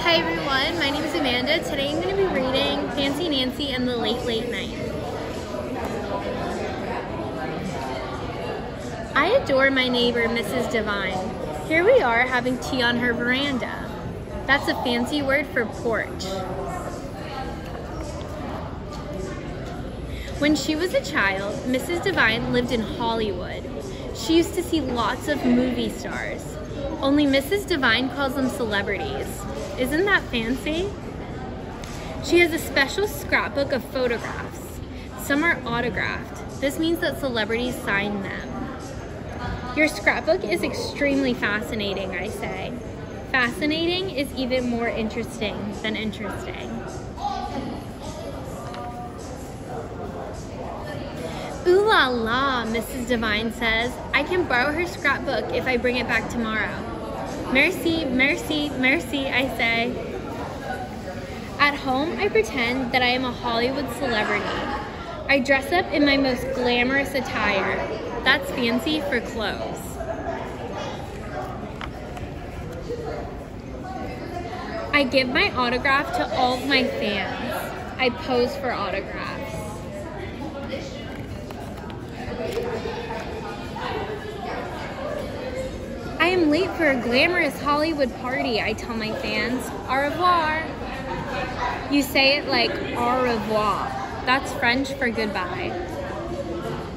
Hi everyone, my name is Amanda. Today I'm going to be reading Fancy Nancy and the Late Late Night. I adore my neighbor, Mrs. Devine. Here we are having tea on her veranda. That's a fancy word for porch. When she was a child, Mrs. Devine lived in Hollywood. She used to see lots of movie stars. Only Mrs. Devine calls them celebrities. Isn't that fancy? She has a special scrapbook of photographs. Some are autographed. This means that celebrities sign them. Your scrapbook is extremely fascinating, I say. Fascinating is even more interesting than interesting. Ooh la la, Mrs. Devine says. I can borrow her scrapbook if I bring it back tomorrow. Merci, merci, merci, I say. At home, I pretend that I am a Hollywood celebrity. I dress up in my most glamorous attire. That's fancy for clothes. I give my autograph to all of my fans. I pose for autographs. I am late for a glamorous Hollywood party, I tell my fans. Au revoir. You say it like au revoir. That's French for goodbye.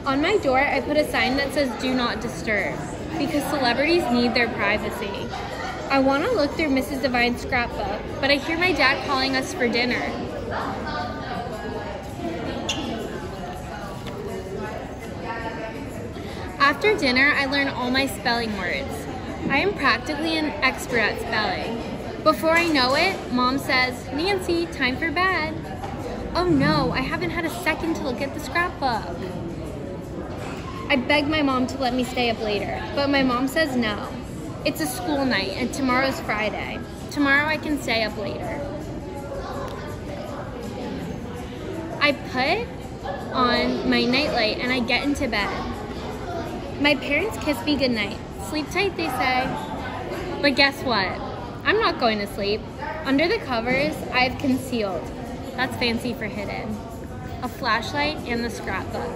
On my door, I put a sign that says do not disturb, because celebrities need their privacy. I want to look through Mrs. Devine's scrapbook, but I hear my dad calling us for dinner. After dinner, I learn all my spelling words. I am practically an expert at spelling. Before I know it, Mom says, Nancy, time for bed. Oh no, I haven't had a second to look at the scrapbook. I beg my mom to let me stay up later, but my mom says no. It's a school night and tomorrow's Friday. Tomorrow I can stay up later. I put on my nightlight and I get into bed. My parents kiss me goodnight. Sleep tight, they say. But guess what? I'm not going to sleep. Under the covers, I've concealed. That's fancy for hidden. A flashlight and the scrapbook.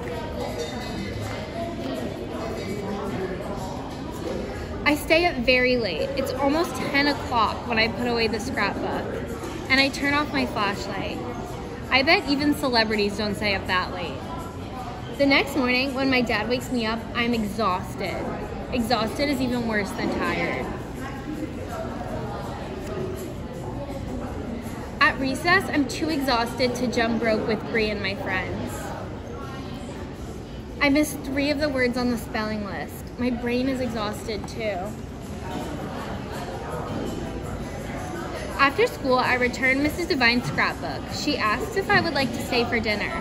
I stay up very late. It's almost 10 o'clock when I put away the scrapbook. And I turn off my flashlight. I bet even celebrities don't stay up that late. The next morning, when my dad wakes me up, I'm exhausted. Exhausted is even worse than tired. At recess, I'm too exhausted to jump rope with Bree and my friends. I missed 3 of the words on the spelling list. My brain is exhausted too. After school, I return Mrs. Devine's scrapbook. She asks if I would like to stay for dinner.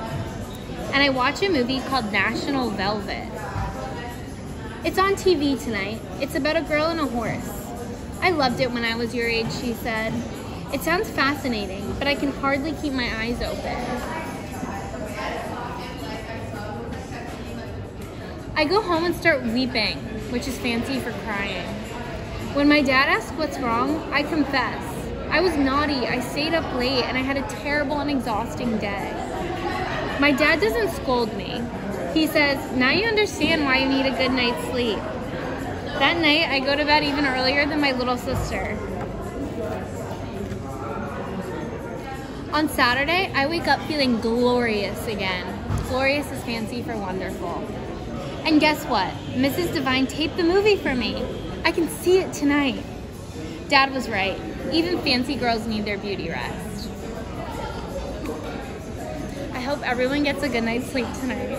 And I watch a movie called National Velvet. It's on TV tonight. It's about a girl and a horse. I loved it when I was your age, she said. It sounds fascinating, but I can hardly keep my eyes open. I go home and start weeping, which is fancy for crying. When my dad asks what's wrong, I confess. I was naughty, I stayed up late, and I had a terrible and exhausting day. My dad doesn't scold me. He says, now you understand why you need a good night's sleep. That night, I go to bed even earlier than my little sister. On Saturday, I wake up feeling glorious again. Glorious is fancy for wonderful. And guess what? Mrs. Devine taped the movie for me. I can see it tonight. Dad was right. Even fancy girls need their beauty rest. I hope everyone gets a good night's sleep tonight.